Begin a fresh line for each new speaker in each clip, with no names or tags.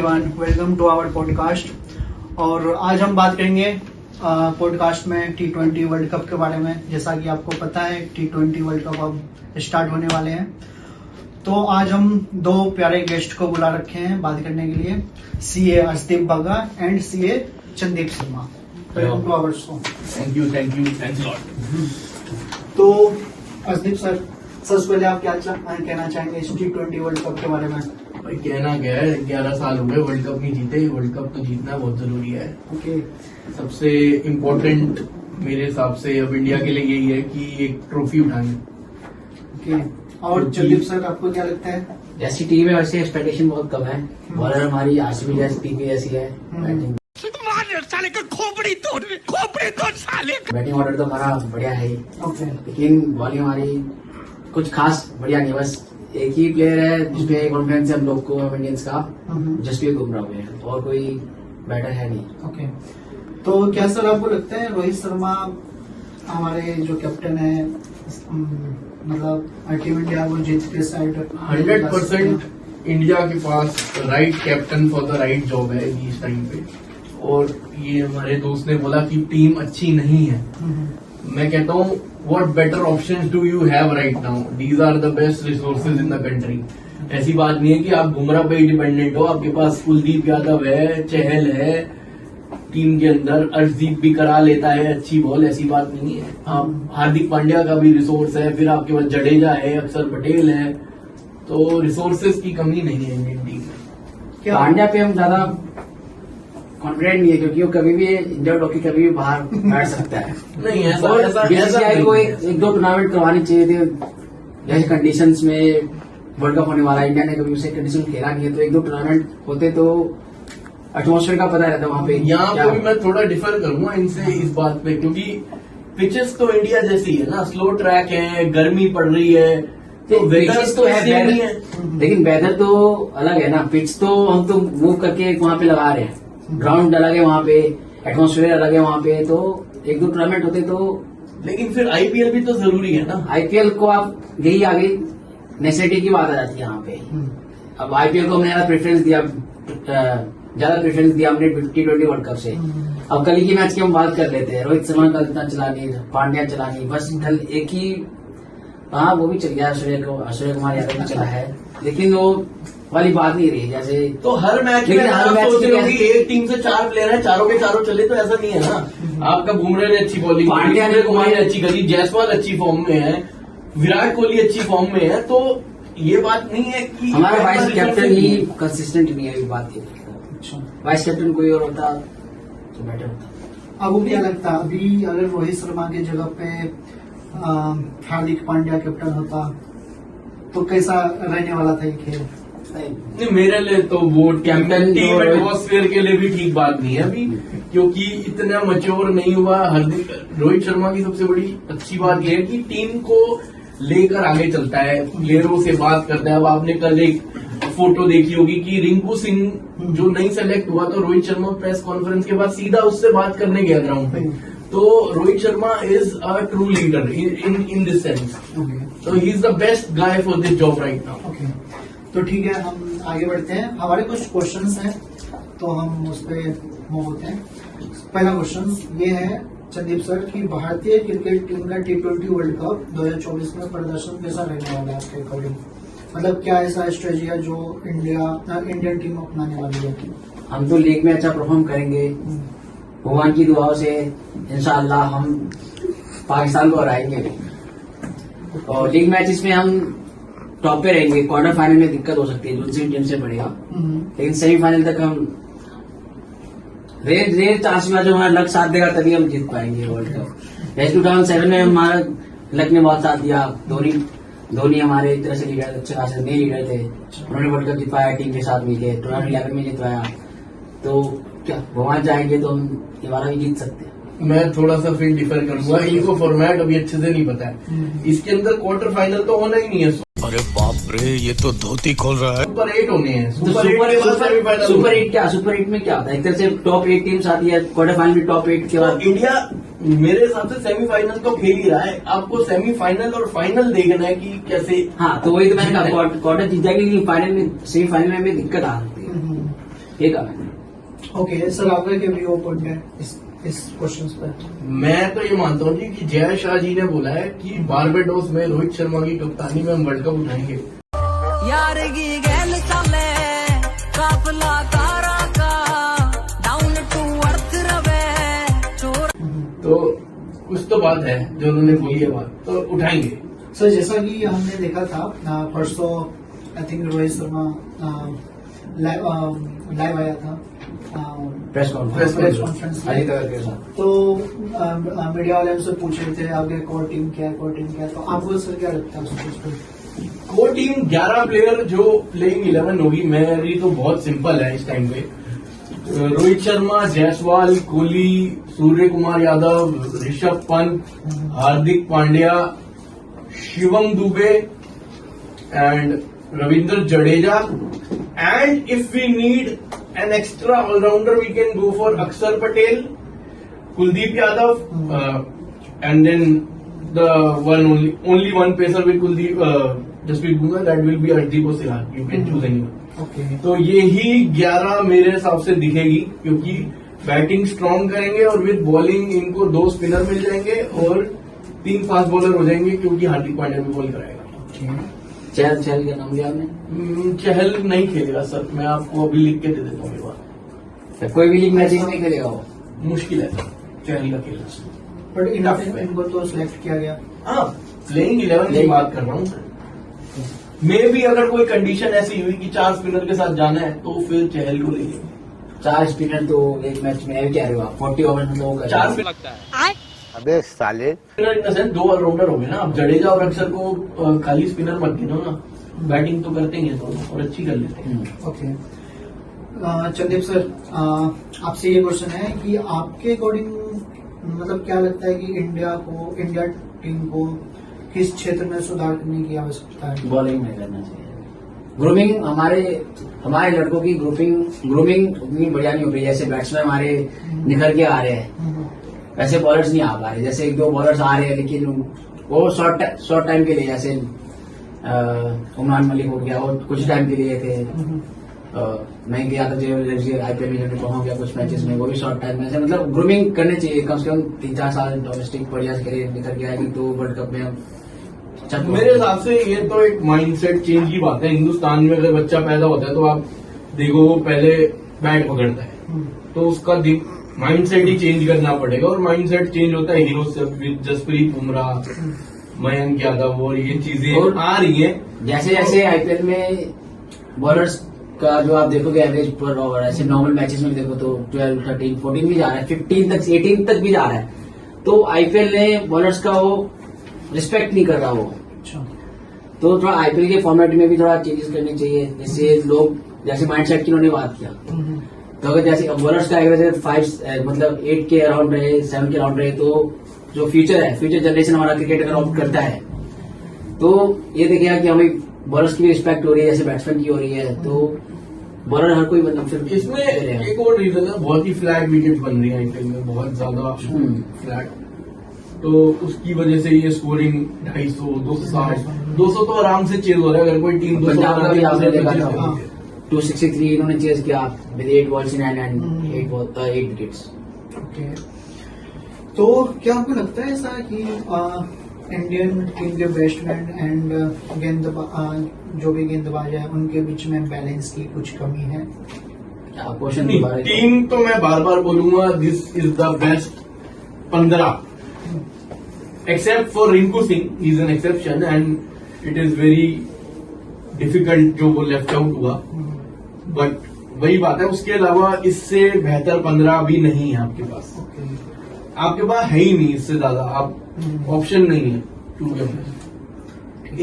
Everyone, welcome to our podcast. और आज हम बात करेंगे पॉडकास्ट में T20 वर्ल्ड कप के बारे में। जैसा कि आपको पता है T20 वर्ल्ड कप अब स्टार्ट होने वाले हैं, तो आज हम दो प्यारे गेस्ट को बुला रखे हैं बात करने के लिए, CA Arshdeep Bagga and CA Chandeep Sharma. Welcome to our show.
Thank you thanks lot.
तो अर्शदीप सर, सबसे पहले आप क्या कहना चाहेंगे इस T20 वर्ल्ड कप के बारे में?
भाई कहना क्या है, 11 साल हो गए वर्ल्ड कप नहीं जीते। वर्ल्ड कप तो जीतना बहुत जरूरी है।
ओके,
सबसे इम्पोर्टेंट मेरे हिसाब से अब इंडिया के लिए यही है कि एक ट्रॉफी उठाएं।
ओके। और चंदीप सर, आपको क्या लगता है?
जैसी टीम है वैसे एक्सपेक्टेशन बहुत कम है। बॉलर हमारी आरसीबी जैसी टीम जैसी है। बैटिंग ऑर्डर तो हमारा बढ़िया है ही,
ओके।
लेकिन बॉलिंग हमारी कुछ खास बढ़िया नहीं। बस एक ही प्लेयर है जिसपे कॉन्फिडेंस है हम लोग को, इंडियंस का, जसप्रीत बुमराह में, और कोई बैटर है नहीं।
ओके, तो क्या सर आपको लगता है रोहित शर्मा हमारे जो कैप्टन है, मतलब टीम इंडिया को जीत के साइड
100% इंडिया के पास right captain for the right job है इस टाइम पे। और ये हमारे दोस्त ने बोला कि टीम अच्छी नहीं है। मैं कहता हूँ what better options do you have right now? These are the best resources in the country. ऐसी बात नहीं है कि आप बुमराह पे डिपेंडेंट हो। आपके पास कुलदीप यादव है, चहल है, टीम के अंदर अर्शदीप भी करा लेता है अच्छी बॉल, ऐसी बात नहीं है। आप हार्दिक पांड्या का भी रिसोर्स है, फिर आपके पास जडेजा है, अक्षर पटेल है, तो रिसोर्सेज की कमी नहीं है इंडियन टीम में।
पांड्या पे हम ज्यादा कॉन्फिडेंट नहीं है, क्योंकि वो कभी भी इंजर्ड होकर कभी भी बाहर बैठ सकता है।
नहीं
और
ऐसा
बीसीसीआई को एक दो टूर्नामेंट करवानी चाहिए थे जैसे कंडीशंस में। वर्ल्ड कप होने वाला है, इंडिया ने कभी उसे कंडीशन खेला नहीं है, तो एक दो टूर्नामेंट होते तो एटमॉस्फेयर का पता रहता वहाँ पे।
यहाँ पे भी मैं थोड़ा डिफर करूंगा इनसे इस बात पे, क्योंकि पिचेस तो इंडिया जैसी है ना, स्लो ट्रैक है, गर्मी पड़ रही है, तो
पिचेस तो है, लेकिन वेदर तो अलग है ना। पिच तो हम तो मूव करके वहाँ पे लगा रहे हैं, ग्राउंड अलग है वहाँ पे, एटमॉस्फेयर अलग है वहाँ पे, तो एक दो टूर्नामेंट होते तो।
लेकिन फिर आईपीएल भी तो जरूरी है ना।
आईपीएल को आप यही आगे नेसेसिटी की बात आ जाती है यहाँ पे। अब आईपीएल को हमने ज्यादा प्रेफरेंस दिया हमने T20 वर्ल्ड कप से। अब कल की मैच की हम बात कर लेते हैं। रोहित शर्मा कल इतना चला नहीं, पांड्या चला नहीं, बस कल एक ही, हाँ वो भी चल गया, सूर्य कुमार यादव भी चला है, लेकिन वो वाली बात नहीं रही जैसे।
तो हर मैच में आप सोच रहे हो कि एक टीम से 4 प्लेयर है, चारों के चारों चले, तो ऐसा नहीं है ना। आपका बुमराह ने अच्छी बॉलिंग, सूर्य कुमार ने अच्छी करी, जायसवाल अच्छी फॉर्म में है, विराट कोहली अच्छी फॉर्म में है, तो ये बात नहीं है कि
हमारा वाइस कैप्टन ही कंसिस्टेंट नहीं है। बात ये, वाइस कैप्टन कोई और होता तो बेटर होता।
अब क्या लगता है, अभी अगर रोहित शर्मा की जगह पे हार्दिक पांड्या कैप्टन होता तो कैसा रहने वाला था ये खेल?
नहीं, मेरे लिए तो वो कैप्टन टीम एटमॉस्फेयर के लिए भी ठीक बात नहीं है अभी, क्योंकि इतना मैच्योर नहीं हुआ। रोहित शर्मा की सबसे बड़ी अच्छी बात यह है कि टीम को लेकर आगे चलता है, प्लेयरों से बात करता है। अब आपने कल एक फोटो देखी होगी कि रिंकू सिंह जो नहीं सेलेक्ट हुआ, तो रोहित शर्मा प्रेस कॉन्फ्रेंस के बाद सीधा उससे बात करने गया ग्राउंड पे। तो Rohit Sharma is a true leader in this sense, तो he is the best guy for this job right now.
Okay, तो ठीक है, हम आगे बढ़ते हैं। हमारे कुछ क्वेश्चंस हैं, तो हम उस पर मूव होते हैं। पहला क्वेश्चन ये है चंदीप सर कि भारतीय क्रिकेट टीम का T20 वर्ल्ड कप 2024 में प्रदर्शन कैसा रहने वाला है आपके अकॉर्डिंग? मतलब क्या ऐसा स्ट्रेटजी है जो इंडियन टीम अपनाने वाली है?
हम तो लीग में अच्छा परफॉर्म करेंगे, भगवान की दुआओं से इंशाअल्लाह हम पाकिस्तान को हराएंगे, और लीग मैचेस में हम टॉप पे रहेंगे। क्वार्टर फाइनल में दिक्कत हो सकती है, दूसरी टीम से बढ़ेगा, लेकिन सेमीफाइनल तक हम रेयर चांस में जो हमारा लक साथ देगा तभी हम जीत पाएंगे वर्ल्ड कप। जैसे 2007 में हमारा लक ने बहुत साथ दिया। धोनी हमारे एक तरह से लीडर, अच्छे खासे नए लीडर थे, उन्होंने वर्ल्ड कप जितवाया टीम के साथ मिलकर, 2011 में जितवाया। तो क्या भगवान चाहेंगे तो हम ये बार भी जीत सकते हैं।
मैं थोड़ा सा फिर डिफर करूंगा, इनको फॉर्मेट अभी अच्छे से नहीं पता है। इसके अंदर क्वार्टर फाइनल तो होना ही नहीं है।
अरे बाप रे, ये तो धोती खोल रहा है।
सुपर 8 होने हैं।
सुपर 8 क्या, सुपर 8 में क्या होता है? एक तरह से टॉप 8 टीम्स आती है, क्वार्टर फाइनल में टॉप 8 के बाद
इंडिया मेरे हिसाब से सेमीफाइनल तो खेल ही रहा है। आपको सेमीफाइनल और फाइनल देखना है कि कैसे।
हाँ, तो वही तो मैंने कहा, क्वार्टर जीत जाएगी, लेकिन फाइनल में, सेमीफाइनल में भी दिक्कत आ सकती है। ये कहा मैंने।
ओके सर, आपका क्या व्यू पॉइंट है इस क्वेश्चन पर?
मैं तो ये मानता हूँ जी कि जय शाह जी ने बोला है कि बारबाडोस में रोहित शर्मा की कप्तानी में हम वर्ल्ड कप उठाएंगे।
यार की गैल साले काफला तारा का डाउन टू अर्थ रवे चोर।
तो कुछ तो बात है जो उन्होंने बोली है बात, तो उठाएंगे।
सर जैसा कि हमने देखा था परसों, I think Rohit Sharma live आया था
प्रेस
कॉन्फ्रेंस में।
अजीत अग्रवाल के साथ।
तो मीडिया वाले उनसे पूछ रहे थे आगे कोर टीम क्या है, तो आपको सर क्या लगता है उस चीज पर?
कोर टीम 11 प्लेयर जो प्लेइंग 11 होगी, मेरी तो बहुत सिंपल है इस टाइम पे। Rohit Sharma, Jaiswal, Kohli, Surya Kumar Yadav, Rishabh Pant, Hardik Pandya, Shivam Dube and Ravindra Jadeja. And if we need an extra allrounder we can go for Axar Patel, Kuldeep Yadav, and then the only one pacer with Kuldeep, Jasprit Bumrah, that will be Arshdeep or Siraj. You can choose anyone.
Okay
तो ये ही 11 मेरे हिसाब से दिखेगी, क्योंकि batting strong करेंगे और with bowling इनको 2 स्पिनर मिल जाएंगे और 3 फास्ट बॉलर हो जाएंगे, क्योंकि हार्दिक पांड्या भी बॉल कराएगा।
चहल का नाम लिया आपने?
चहल नहीं खेलेगा सर, मैं आपको अभी लिख के दे देता हूँ ये बात।
कोई भी लीग मैच नहीं खेलेगा वो?
मुश्किल है चहल का खेलना।
बट इनको तो सिलेक्ट किया गया।
हाँ, प्लेइंग 11 की बात कर रहा हूँ सर। मे भी अगर कोई कंडीशन ऐसी हुई कि 4 स्पिनर के साथ जाना है तो फिर चहल को ले लेंगे।
4 स्पिनर तो एक मैच में है, क्या रहे हो आप? 40 ओवर में लोग
4 स्पिनर
अबे साले
इन द सेंस 2 ऑलराउंडर हो गए ना। अब जडेजा और अक्षर को खाली स्पिनर मत गिनो ना, बैटिंग तो करते ही हैं दोनों और अच्छी कर लेते हैं।
ओके चंदीप सर, आपसे ये क्वेश्चन है कि आपके अकॉर्डिंग मतलब क्या लगता है कि इंडिया टीम को किस क्षेत्र में सुधार करने की आवश्यकता है?
बॉलिंग में करना चाहिए। ग्रूमिंग हमारे लड़कों की ग्रूमिंग उतनी बढ़िया नहीं हो रही। जैसे बैट्समैन हमारे निखर के आ रहे हैं, वैसे बॉलर्स नहीं आ पा रहे। जैसे 1-2 बॉलर्स आ रहे हैं, लेकिन वो शॉर्ट टाइम के लिए, जैसे उमरान मलिक हो गया, वो कुछ टाइम के लिए थे। मैं गया था आईपीएल में पहुंच गया कुछ मैचेस में, वो भी शॉर्ट टाइम में। मतलब ग्रूमिंग करने चाहिए, कम से कम 3-4 साल डोमेस्टिक बढ़िया के निकल के आएगी तो वर्ल्ड कप में हम।
मेरे हिसाब से ये तो एक माइंडसेट चेंज की बात है। हिंदुस्तान में अगर बच्चा पैदा होता है तो आप देखो वो पहले बैट पकड़ता है, तो उसका माइंडसेट ही चेंज करना पड़ेगा। और माइंडसेट चेंज होता है हीरो से, जसप्रीत बुमराह, मयंक यादव, और ये चीजें आ रही है।
जैसे जैसे आईपीएल में बॉलर्स का जो आप देखोगे एवरेज पर ओवर, ऐसे नॉर्मल मैचेस में देखो तो 12, 13, 14 भी जा रहा है, 15 तक 18 तक भी जा रहा है। तो आईपीएल ने बॉलर्स का वो रिस्पेक्ट नहीं कर रहा वो।
अच्छा,
तो थोड़ा आईपीएल के फॉर्मेट में भी थोड़ा चेंजेस करने चाहिए, जिससे लोग, जैसे माइंडसेट की उन्होंने बात किया, तो अगर जैसे बॉलर्स का एवरेज 5 मतलब 8 के अराउंड रहे, 7 के अराउंड रहे, तो जो फ्यूचर जनरेशन हमारा क्रिकेट अगर ऑप्ट करता है तो ये देखेगा कि हमें बॉलर्स की भी रिस्पेक्ट हो रही है जैसे बैट्समैन की हो रही है। तो बॉलर हर कोई मतलब फिर
इसमें एक और रीजन है, बहुत ही फ्लैट विकेट बन रही है आईपीएल में, बहुत ज्यादा फ्लैट। तो उसकी वजह से ये स्कोरिंग 250, 260, 200 तो आराम से चेज हो रहा है। अगर कोई टीम
पंजाब का भी आपने देखा था 263 इन्होंने चेज किया with 8 balls in and 8 wickets.
Okay, तो क्या आपको लगता है ऐसा कि इंडियन टीम के बैट्समैन एंड जो भी गेंदबाज है उनके बीच में बैलेंस की कुछ कमी है?
क्वेश्चन
टीम तो मैं बार बार बोलूंगा, this is the best 15 except for Rinku Singh, he is an exception and it is very difficult जो वो लेफ्ट आउट हुआ। बट वही बात है, उसके अलावा इससे बेहतर 15 भी नहीं है आपके पास। आपके पास है ही नहीं इससे ज्यादा, आप ऑप्शन नहीं है।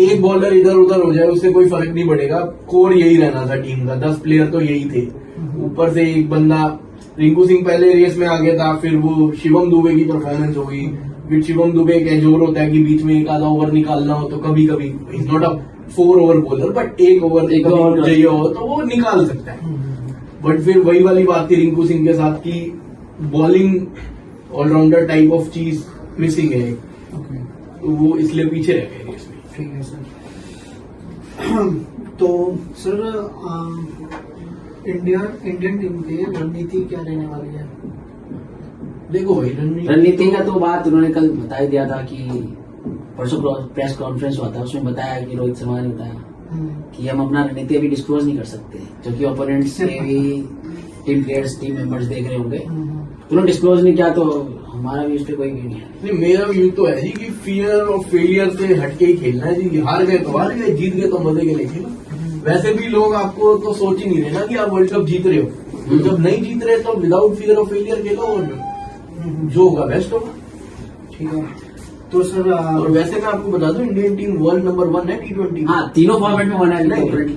एक बॉलर इधर उधर हो जाए उससे कोई फर्क नहीं पड़ेगा। कोर यही रहना था टीम का, 10 प्लेयर तो यही थे। ऊपर से एक बंदा, रिंकू सिंह पहले रेस में आ गया था, फिर वो शिवम दुबे की परफॉर्मेंस हो गई। फिर शिवम दुबे एक एजोर होता है कि बीच में एक आधा ओवर निकालना हो तो कभी कभी, is not a 4 over bowler, but एक ओवर चाहिए हो तो वो निकाल सकता है। बट फिर वही वाली बात थी रिंकू सिंह के साथ की बॉलिंग ऑलराउंडर टाइप ऑफ चीज मिसिंग है, तो वो इसलिए पीछे रह गए इसमें।
ठीक है सर। तो सर इंडियन टीम की रणनीति क्या रहने वाली है?
देखो भाई
रणनीति का तो बात उन्होंने कल बता ही दिया था कि परसों प्रेस कॉन्फ्रेंस हुआ था, उसमें बताया कि रोहित शर्मा ने बताया कि हम अपना रणनीति अभी डिस्क्लोज नहीं कर सकते, क्योंकि ओपोनेंट्स के भी टीम प्लेयर्स टीम मेंबर्स देख रहे होंगे। उन्होंने डिस्क्लोज नहीं किया तो हमारा भी इस पे कोई भी नहीं है।
नहीं, मेरा व्यू तो है जी कि फियर और फेलियर से हटके ही खेलना है जी। हार गए तो हार गए, जीत गए तो मजे के लिए खेलो। वैसे भी लोग आपको तो सोच ही नहीं रहे ना कि आप वर्ल्ड कप जीत रहे हो, तो जब नहीं जीत रहे तो विदाउट फियर और फेलियर खेलो और जो होगा बेस्ट होगा।
ठीक है, तो सर
और वैसे मैं आपको बता दूं इंडियन टीम वर्ल्ड नंबर 1 है T20।
हाँ, तीनों फॉर्मेट में होना है,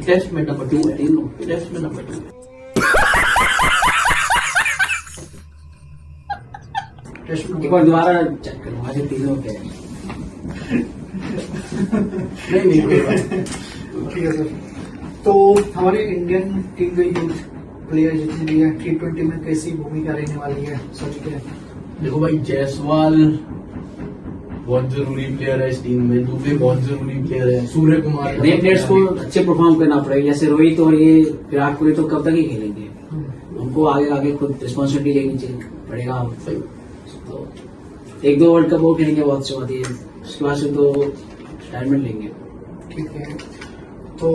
टेस्ट में नंबर 2 है,
तीनों
टेस्ट में नंबर 2।
एक बार दोबारा चेक करो, आज तीनों पे है।
नहीं
ठीक है सर। तो हमारी इंडियन टीम के यूथ प्लेयर जितने भी है T20 में कैसी भूमिका रहने वाली है सच के?
देखो भाई, जायसवाल बहुत जरूरी प्लेयर है इस टीम में, दुबे बहुत जरूरी प्लेयर है, सूर्य कुमार।
नए प्लेयर्स को अच्छे परफॉर्म करना पड़ेगा, जैसे रोहित और ये विराट कोहली तो कब तक ही खेलेंगे, उनको आगे आगे खुद रिस्पॉन्सिबिलिटी लेनी चाहिए पड़ेगा। तो एक दो वर्ल्ड कप और खेलेंगे बहुत अच्छी बात है, उसके बाद से तो रिटायरमेंट लेंगे।
ठीक है, तो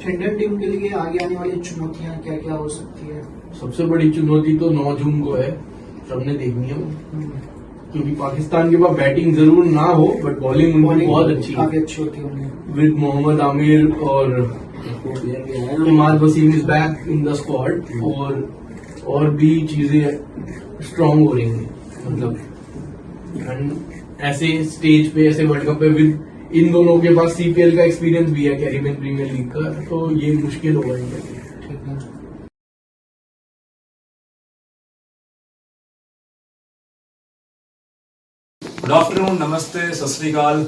इंडियन टीम के लिए आगे आने वाली चुनौतियां क्या क्या हो सकती है?
सबसे बड़ी चुनौती तो 9 जून को है, सबने देखनी है वो। क्योंकि पाकिस्तान के पास बैटिंग जरूर ना हो बट बॉलिंग उनकी बहुत अच्छी है,
काफी अच्छी होती है
विद मोहम्मद आमिर और Imad Wasim is back in the squad, और भी चीजें स्ट्रांग हो रही हैं। मतलब ऐसे स्टेज पे, ऐसे वर्ल्ड कप पे विद इन दोनों के पास CPL का एक्सपीरियंस भी है, कैरिबियन प्रीमियर लीग का, तो ये मुश्किल होगा इनके लिए।
ठीक है।
गुड आफ्टरनून, नमस्ते, सत श्री अकाल,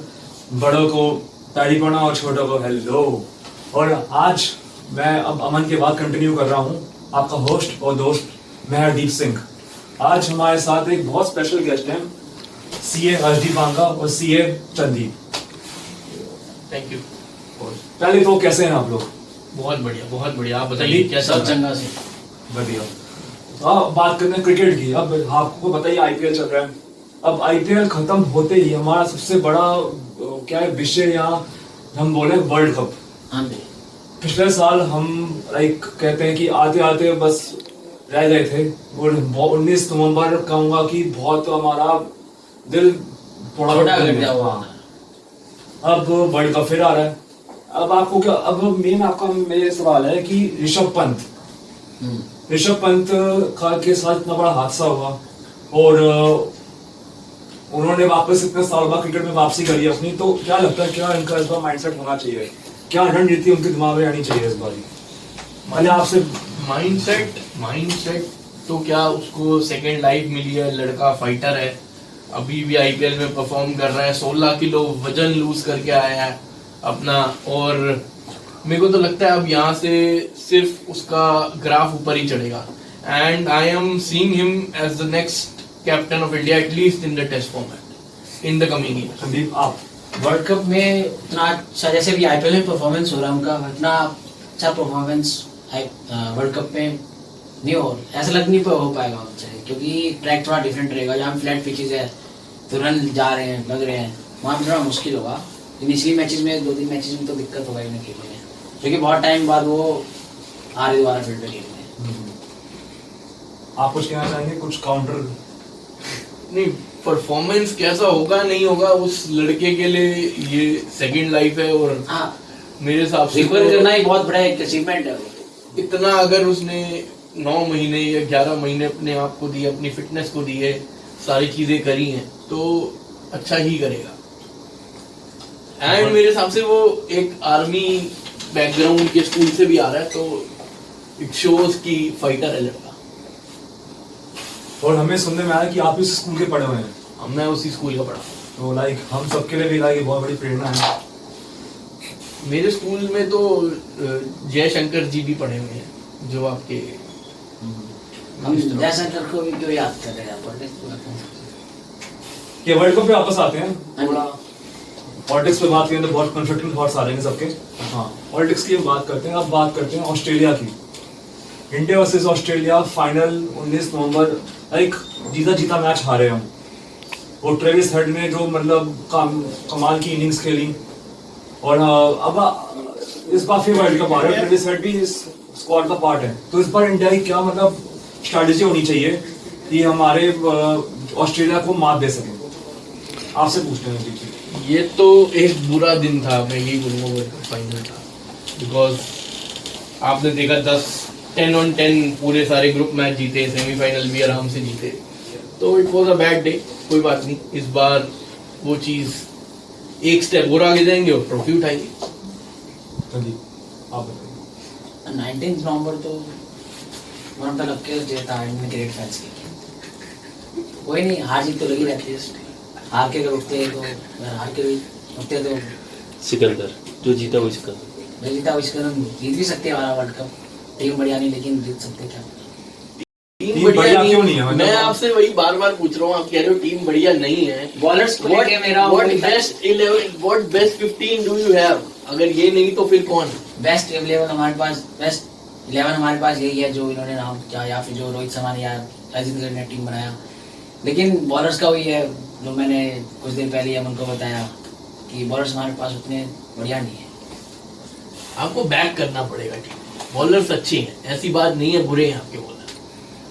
बड़ों को ताड़ी पना और छोटों को हेलो। और आज मैं अब अमन के बाद कंटिन्यू कर रहा हूँ, आपका होस्ट और दोस्त मैं हरदीप सिंह। आज हमारे साथ एक बहुत स्पेशल गेस्ट हैं, CA हर्षदीप बांगा और CA चंदीप।
Thank you.
पहले तो कैसे हैं आप लोग?
बहुत बढ़िया, बहुत बढ़िया। आप बताइए क्या चल रहा है?
चंगा से
बढ़िया। बात करते हैं क्रिकेट की। अब आपको बताइए IPL चल रहा है, अब IPL खत्म होते ही हमारा सबसे बड़ा क्या है विषय, यहाँ हम बोले वर्ल्ड कप।
हाँ जी,
पिछले साल हम कहते हैं कि आते आते बस रह गए थे, और 19 नवंबर कहूंगा कि बहुत हमारा दिल थोड़ा
लग गया हुआ।
अब वर्ल्ड कप फिर आ रहा है। अब आपको क्या, अब मेन आपका मेरे सवाल है कि ऋषभ पंत के साथ इतना बड़ा हादसा हुआ और उन्होंने वापस इतने साल बाद क्रिकेट में वापसी करी अपनी, तो क्या लगता है क्या इनका इस बार माइंडसेट होना चाहिए, क्या रणनीति उनके दिमाग में आनी चाहिए इस बार? मैंने आपसे
माइंडसेट तो क्या, उसको सेकेंड लाइफ मिली है, लड़का फाइटर है, अभी भी IPL में परफॉर्म कर रहा है, 16 किलो वजन लूज करके आया है अपना, और मेरे को तो लगता है अब यहाँ से सिर्फ उसका ग्राफ ऊपर ही चढ़ेगा। And I am seeing him as the next captain of India, at least in the test format in the coming year.
Sandeep, आप
वर्ल्ड कप में इतना अच्छा, जैसे भी IPL में परफॉर्मेंस हो रहा है उनका, इतना अच्छा परफॉर्मेंस वर्ल्ड कप में नहीं हो, ऐसा लग नहीं हो पाएगा उनसे, क्योंकि ट्रैक थोड़ा डिफरेंट रहेगा। जहाँ फ्लैट पिचेज है तो रन जा रहे हैं, लग रहे हैं, वहाँ पे थोड़ा मुश्किल होगा। इनिशियली मैचेस में 2-3 मैचेस में तो दिक्कत होगा इन्हें खेलने में, क्योंकि बहुत टाइम बाद वो आ रहे दोबारा फील्ड पे खेलने।
आप कुछ कहना चाहेंगे, कुछ काउंटर?
नहीं, परफॉर्मेंस कैसा होगा नहीं होगा उस लड़के के लिए ये सेकंड लाइफ है, और
हाँ,
मेरे हिसाब से
रिकवर करना ही बहुत बड़ा एक अचीवमेंट है।
इतना अगर उसने 9 महीने या 11 महीने अपने आप को दिए, अपनी फिटनेस को दी है, सारी चीजें करी हैं, तो अच्छा ही करेगा। एंड मेरे हिसाब से वो एक आर्मी बैकग्राउंड के स्कूल से भी आ रहा है, तो इट शोज की फाइटर है लड़का।
और हमें सुनने में आया कि आप इस स्कूल के पढ़े हुए हैं।
मैं उसी स्कूल का पढ़ा,
तो हम सबके लिए भी बहुत बड़ी प्रेरणा है।
मेरे स्कूल में तो जयशंकर जी भी पढ़े हुए हैं, जो आपके
जयशंकर को भी क्यों याद कर रहे हैं
ये वर्ल्ड कप पे वापस आते हैं,
हाँ।
थोड़ा पॉलिटिक्स पे बात करें तो बहुत कन्फ्लिक्टिंग थॉट्स आ रहे हैं सबके। हाँ, पॉलिटिक्स की बात करते हैं। अब बात करते हैं ऑस्ट्रेलिया की। इंडिया वर्सेस ऑस्ट्रेलिया फाइनल 19 नवंबर, लाइक जीता जीता मैच हारे हम। और ट्रेविस हेड ने जो मतलब कमाल की इनिंग्स खेली, और अब इस बार फिर वर्ल्ड कप आ रहा है, ट्रेविस हेड भी इस स्क्वाड का पार्ट है। तो इस बार इंडिया की क्या मतलब स्ट्रैटेजी होनी चाहिए कि हमारे ऑस्ट्रेलिया को मात दे सकें? आपसे पूछते हैं।
ये तो एक बुरा दिन था, मैं यही बोलूँगा, फाइनल था। बिकॉज आपने देखा 10 on 10 पूरे सारे ग्रुप मैच जीते, सेमीफाइनल भी आराम से जीते, तो it was a bad day. कोई बात नहीं, इस बार वो चीज़ एक स्टेप और आगे जाएंगे और ट्रॉफी उठाएंगे।
आप बताइए।
19 नवंबर तो one of the luckiest day था इंडियन क्रिकेट फैंस के। कोई नहीं, हार जीत तो लगी रहती है। हार के अगर उठते हैं तो हार के भी उठते तो
सिकंदर जो जीता वो सिकंदर,
जो जीता उसका जीत भी सकते हैं हमारा वर्ल्ड कप। टीम बढ़िया नहीं, लेकिन जीत सकते क्या?
टीम बढ़िया
क्यों नहीं है?
मैं आपसे वही बार बार पूछ रहा हूँ, आप कह रहे हो टीम बढ़िया नहीं है।
बॉलर्स को लेके मेरा
best 11, what best 15 do you have? अगर ये नहीं तो फिर कौन?
बेस्ट 11 हमारे पास, बेस्ट 11 हमारे पास यही है जो इन्होंने नाम किया, या फिर जो रोहित शर्मा या अजिंक्य ने टीम बनाया। लेकिन बॉलर्स का वही है जो मैंने कुछ दिन पहले अमन को बताया कि बॉलर्स हमारे पास उतने बढ़िया नहीं है।
आपको बैक करना पड़ेगा टीम। बॉलर्स अच्छे हैं, ऐसी बात नहीं है बुरे हैं आपके बॉलर।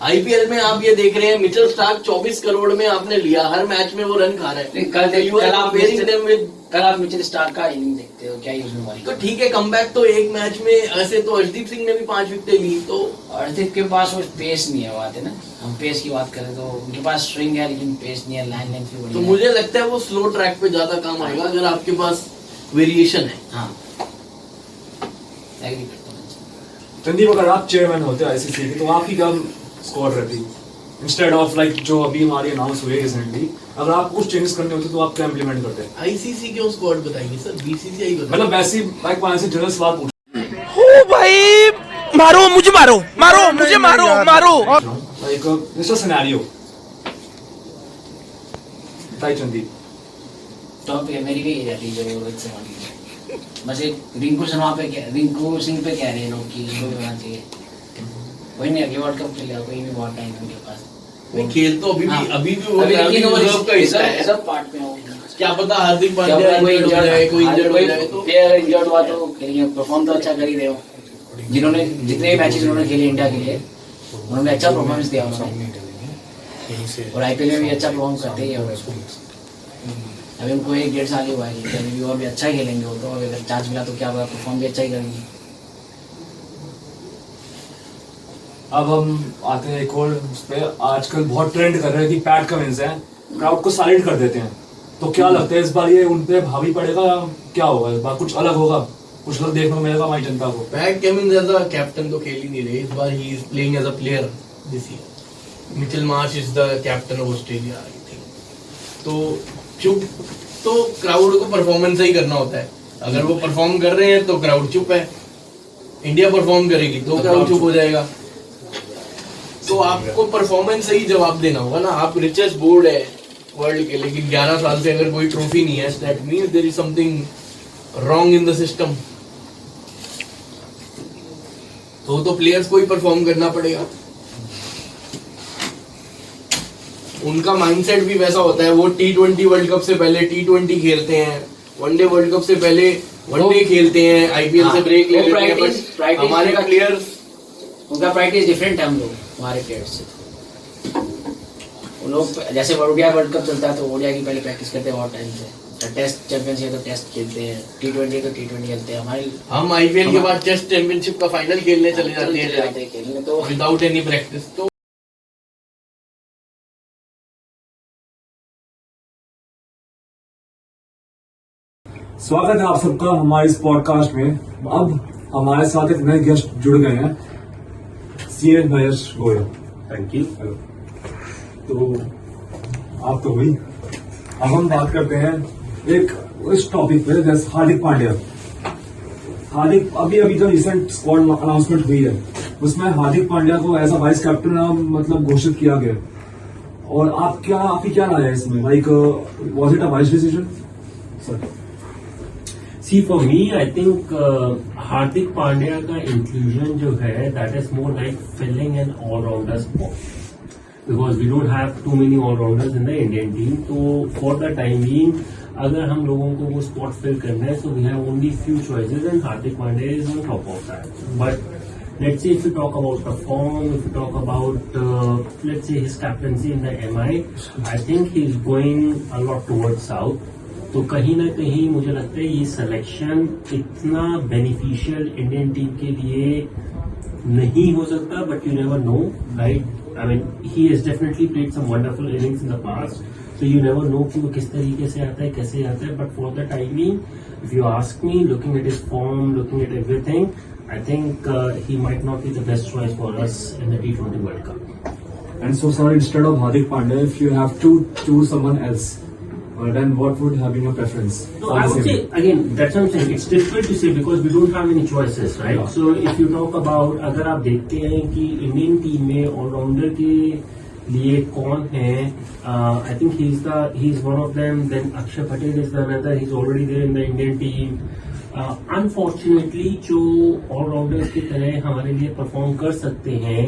आईपीएल में आप ये देख रहे हैं, मिचेल स्टार्क 24 करोड़ में आपने लिया, हर मैच में वो रन खा रहे हैं।
कल आप मिचेल स्टार्क का इनिंग देखते हो, क्या यूज वाली?
तो ठीक है, कमबैक तो एक मैच में। ऐसे तो अर्शदीप सिंह ने भी 5 विकेटें ली। तो
अर्शदीप के पास वो पेस नहीं है, बात है ना। हम पेस की बात करें तो उनके पास स्ट्रिंग है, लेकिन पेस नहीं है, लाइन लेंथ भी बढ़िया
तो मुझे लगता है वो स्लो ट्रैक पे ज्यादा काम आएगा अगर आपके पास वेरिएशन है।
हाँ, एग्री करता हूँ।
संदीप, अगर आप चेयरमैन होते आईसीसी के तो आपकी क्या स्कोर रहती इंस्टेड ऑफ लाइक जो अभी हमारी अनाउंस हुई है रिसेंटली? अगर आप कुछ चेंजेस करने होते तो आप क्या इंप्लीमेंट करते?
आईसीसी क्यों स्क्वाड बताएंगे सर, बीसीसीआई बताएंगे।
मतलब वैसे लाइक वहां से जनरल सवाल पूछ
ओ भाई, मारो मुझे, मारो मारो मुझे, मारो मारो।
Like this a scenario. बताइए संदीप।
टॉप पे मेरी भी यही रहती है जो रोहित शर्मा की। बस एक रिंकू शर्मा पे, रिंकू सिंह पे कह रहे हैं लोग कि इनको भी होना चाहिए। कोई नहीं, अगले वर्ल्ड कप खेलेगा, कोई भी बहुत टाइम उनके पास।
नहीं, खेल तो अभी भी वो
लेकिन वो
रिजर्व का हिस्सा है।
सब पार्ट में हो।
क्या पता हार्दिक पांड्या कोई इंजर्ड हो जाए तो
प्लेयर इंजर्ड हुआ तो खेलेंगे। परफॉर्म तो अच्छा कर ही रहे हो। जिन्होंने जितने मैचेस उन्होंने खेले इंडिया के लिए, उन्होंने अच्छा परफॉर्मेंस दिया उन्होंने, और आईपीएल में भी अच्छा परफॉर्म करते ही है। अभी उनको 1-1.5 साल ही हुआ है, अभी और भी अच्छा खेलेंगे वो तो। अगर चांस मिला तो क्या होगा, परफॉर्म भी अच्छा ही करेंगे।
अब हम आते हैं एक और उस पे, आजकल बहुत ट्रेंड कर रहे हैं कि पैट कमिंस है, क्राउड को साइलेंट कर देते हैं। तो क्या लगता है इस बार ये उन पे भावी पड़ेगा या क्या होगा? इस बार कुछ अलग होगा, कुछ अलग देखने को मिलेगा हमारी जनता को?
Pat Cummins as a captain तो खेल ही नहीं रहे इस बार। He is playing as a player this year. Mitchell Marsh is the captain of Australia I think. तो चुप, तो क्राउड को परफॉर्मेंस ही करना होता है। अगर वो परफॉर्म कर रहे हैं तो क्राउड चुप है। इंडिया परफॉर्म करेगी तो क्राउड चुप हो जाएगा। तो आपको परफॉर्मेंस से ही जवाब देना होगा ना। आप रिचेस्ट बोर्ड है वर्ल्ड के, लेकिन 11 साल से अगर कोई ट्रॉफी नहीं है, that means there is something wrong in the system. तो प्लेयर्स को ही परफॉर्म करना पड़ेगा। उनका माइंडसेट भी वैसा होता है। वो T20 वर्ल्ड कप से पहले T20 खेलते हैं, वनडे वर्ल्ड कप से पहले वनडे खेलते हैं, आईपीएल से ब्रेक ले लेते हैं। बट हमारे प्लेयर्स,
उनका प्रैक्टिस डिफरेंट है हम लोग हमारे प्लेयर्स से। वो लोग जैसे ओडिया वर्ल्ड कप चलता है तो ओडिया की पहले प्रैक्टिस करते हैं बहुत टाइम से। टेस्ट चैंपियनशिप तो टेस्ट खेलते हैं, T20 तो T20 खेलते हैं। हमारे
हम आईपीएल के बाद टेस्ट चैंपियनशिप का फाइनल खेलने चले जाते हैं
खेलने तो
विदाउट एनी प्रैक्टिस। तो
स्वागत है आप सबका हमारे इस पॉडकास्ट में। अब हमारे साथ एक नए गेस्ट जुड़ गए हैं, CA Mahesh Goyal. Thank you. तो आप तो हुई, अब हम बात करते हैं एक इस टॉपिक पे, जैसे हार्दिक पांड्या। हार्दिक अभी जो रिसेंट स्क्वाड अनाउंसमेंट हुई है उसमें हार्दिक पांड्या को एज अ वाइस कैप्टन मतलब घोषित किया गया। और आपकी क्या राय है इसमें? Like was it a vice decision? Sir
See, for me, I think Hardik Pandya का inclusion जो है, that is more like filling an all-rounder spot. Because we don't have too many all-rounders in the Indian team. So for the time being, अगर हम लोगों को वो spot fill करना है, so we have only few choices and Hardik Pandya is on top of that. But let's say if we talk about the form, if we talk about let's say his captaincy in the MI, I think he's going a lot towards south. तो कहीं ना कहीं मुझे लगता है ये selection इतना beneficial Indian team के लिए नहीं हो सकता, but you never know, right? I mean he has definitely played some wonderful innings in the past, so you never know कि वो किस तरीके से आता है, कैसे आता है. But for the timing, if you ask me, looking at his form, looking at everything, I think he might not be the best choice for us in the T20 World Cup.
And so, sir, instead of Hardik Pandya, if you have to choose someone else, then what would have been your preference?
No, I would say, again, that's what I'm saying. It's difficult to say because we don't have any choices, right?
Yeah.
So if you talk about, अगर आप देखते हैं कि Indian team में allrounder के लिए कौन है, I think he's one of them. Then Akshay Patel is another. He's already there in the Indian team. Unfortunately, जो ऑलराउंडर्स की तरह हमारे लिए परफॉर्म कर सकते हैं,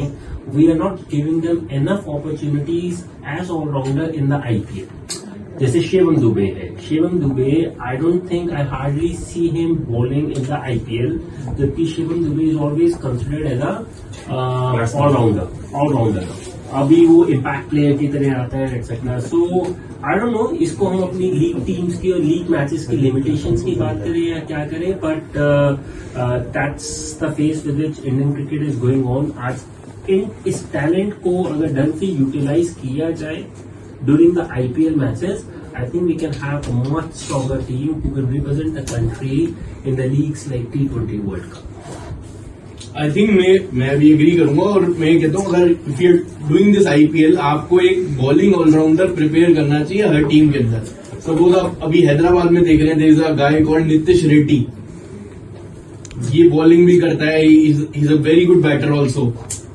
we are not giving them enough opportunities as all-rounder in the IPL. जैसे शिवम दुबे है. Shivam Dube, I don't think, I hardly see him bowling in the IPL, जबकि Shivam Dube is always considered as a allrounder. अभी वो इम्पैक्ट प्लेयर की तरह आता है etcetera. So I don't know, इसको हम अपनी लीग टीम्स की और लीग मैचेस की लिमिटेशंस की बात करें या क्या करें, but that's the face with which Indian cricket is going on. आज इस टैलेंट को अगर ढंग से यूटिलाइज किया जाए during the IPL matches, I think we can have a much stronger team who can represent the country in the leagues like T20 World Cup.
I think मैं भी एग्री करूंगा, और मैं कहता हूँ अगर if you doing this IPL, आपको एक बॉलिंग ऑलराउंडर प्रिपेयर करना चाहिए हर टीम के अंदर. सपोज आप अभी हैदराबाद में देख रहे हैं, there is a guy called Nitish Reddy. ये बॉलिंग भी करता है, he is a very good batter also.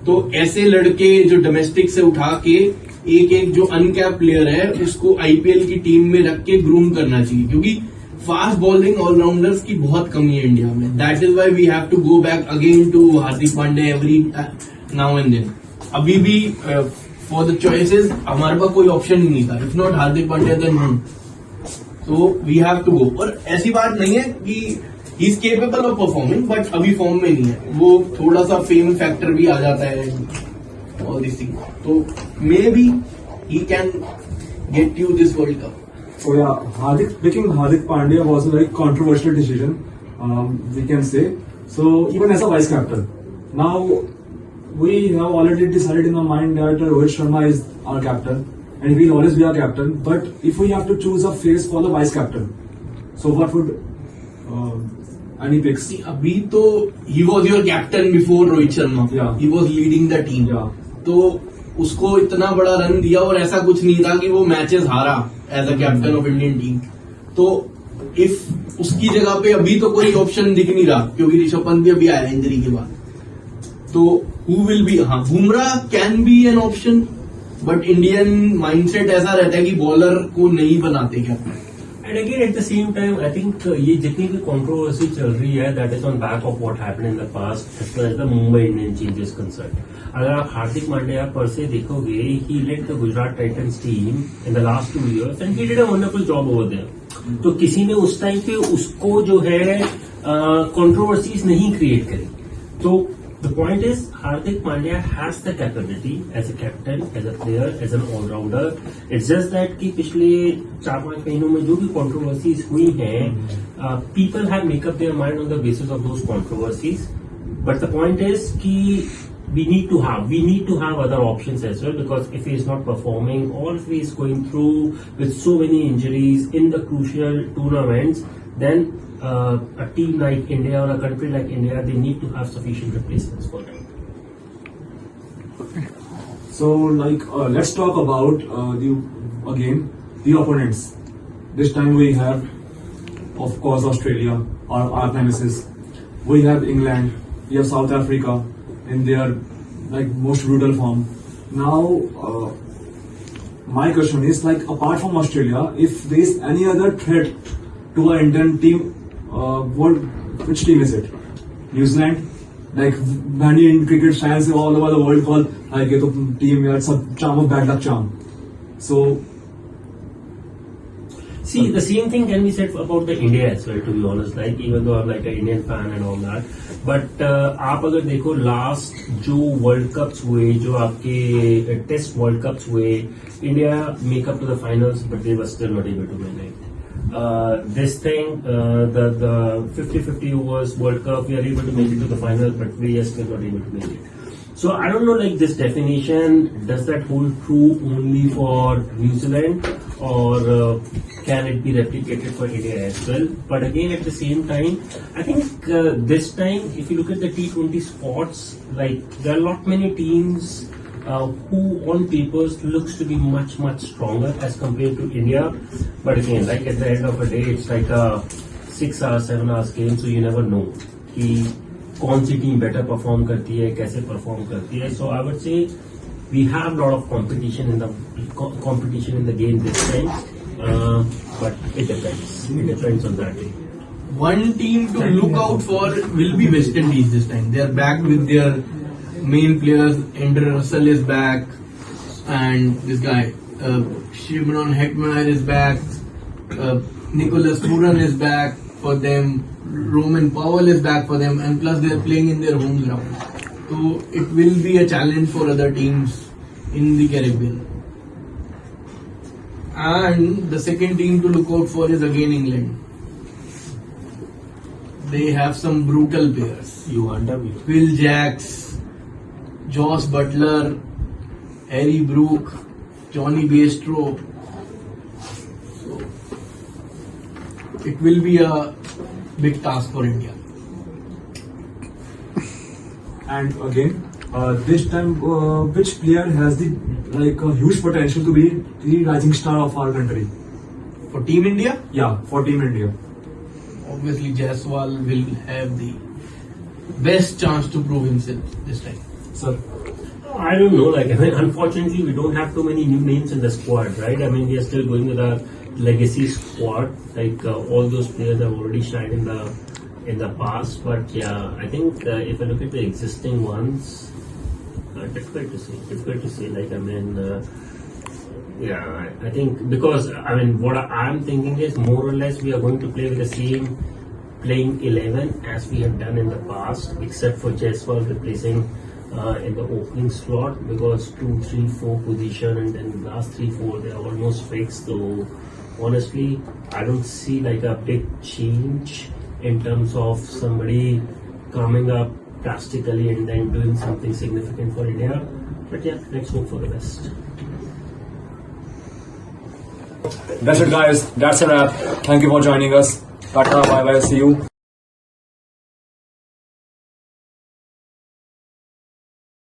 तो ऐसे लड़के जो डोमेस्टिक से उठा के एक जो अनकैप प्लेयर है उसको IPL की टीम में रख के ग्रूम करना चाहिए, क्योंकि फास्ट बॉलिंग ऑलराउंडर्स की बहुत कमी है इंडिया में. That is why we have to go back again to Hardik Pandya every now and then. अभी भी फॉर द चॉइसेस हमारे पास कोई ऑप्शन ही नहीं था. If not Hardik Pandya then who, तो वी हैव टू गो. और ऐसी बात नहीं है कि he is capable of performing, but अभी फॉर्म में नहीं है. वो थोड़ा सा फेम फैक्टर भी आ जाता है, all these things. So maybe he can get you this World Cup.
So yeah, picking Hardik Pandya was a very controversial decision, we can say. So even as a vice captain, now we have already decided in our mind that Rohit Sharma is our captain and he will always be our captain. But if we have to choose a face for the vice captain, so what would any picks?
See, अभी तो he was your captain before Rohit Sharma.
Yeah.
He was leading the team.
Yeah.
तो उसको इतना बड़ा run दिया और ऐसा कुछ नहीं था कि वो मैचेस हारा as a captain of Indian team. तो इफ उसकी जगह पे अभी तो कोई ऑप्शन दिख नहीं रहा, क्योंकि ऋषभ पंत भी अभी आया इंजरी के बाद. तो हु विल बी, हाँ, Bumrah can be an option, but Indian mindset ऐसा रहता है कि बॉलर को नहीं बनाते captain.
And again, at the same time, I think ये जितनी भी controversy चल रही है, that is on back of what happened in the past as far as the Mumbai Indian team is concerned. अगर आप हार्दिक पांड्या पर से देखोगे, he led the Gujarat Titans team in the last 2 years and he did a wonderful job over there. तो किसी ने उस time पे उसको जो है controversies नहीं create करी. तो the point is, Hardik Pandya has the capability as a captain, as a player, as an all-rounder. It's just that कि पिछले 4-5 महीनों में जो भी controversies हुई हैं, people have make up their mind on the basis of those controversies. But the point is कि we need to have other options as well, because if he is not performing or if he is going through with so many injuries in the crucial tournaments, then a team like India or a country like India, they need to have sufficient replacements for them.
So let's talk about the opponents. This time we have, of course, Australia, our nemesis. We have England. We have South Africa in their most brutal form. Now, my question is, apart from Australia, if there is any other threat to our Indian team which team is it? New Zealand? Like many cricket fans all over the world call like ये तो team यार सब charm of bad luck charm. So
see, the same thing can be said about the India as well, to be honest. Like even though I'm like an Indian fan and all that, but आप अगर देखो last जो World Cups हुए, जो आपके Test World Cups हुए, India make up to the finals, but they were still not able to win it. This thing, the 50-50 overs World Cup, we are able to make it to the final, but we are still not able to make it. So I don't know, like this definition, does that hold true only for New Zealand, or can it be replicated for India as well? But again, at the same time, I think this time, if you look at the T20 spots, like there are not many teams who on papers looks to be much stronger as compared to India. But again, like at the end of the day, it's like a 6 hours, 7 hours game, so you never know कि कौन सी team better perform करती है, कैसे perform करती है. So I would say we have a lot of competition in the game this time, but it depends. It depends on that day.
One team to look out for will be West Indies this time. They are back with their main players. Andrew Russell is back, and this guy Shimron Hetmeyer is back. Nicholas Pooran is back for them. Roman Powell is back for them, and plus they are playing in their home ground. So it will be a challenge for other teams in the Caribbean. And the second team to look out for is again England. They have some brutal players.
You wonder me.
Phil Jacks, Josh Butler, Harry Brook, Johnny Bairstow. So it will be a big task for India.
and again this time which player has the like a huge potential to be the rising star of our country?
For Team India,
Yeah, for Team India.
obviously Jaiswal will have the best chance to prove himself this time.
Sir.
I don't know. Like, I mean, unfortunately, we don't have too many new names in the squad, right? I mean, we are still going with our legacy squad. Like, all those players have already shined in the past. But yeah, I think if I look at the existing ones, difficult to say. Difficult to say. Like, I mean, yeah, I think because I mean, what I'm thinking is more or less we are going to play with the same playing 11 as we have done in the past, except for Jaiswal replacing. In the opening slot, because 2, 3, 4 position and then last 3, 4 they are almost fixed. So honestly, I don't see like a big change in terms of somebody coming up drastically and then doing something significant for India. But yeah, let's hope for the best.
That's it, guys. That's a wrap. Thank you for joining us. Tata, bye bye. See you.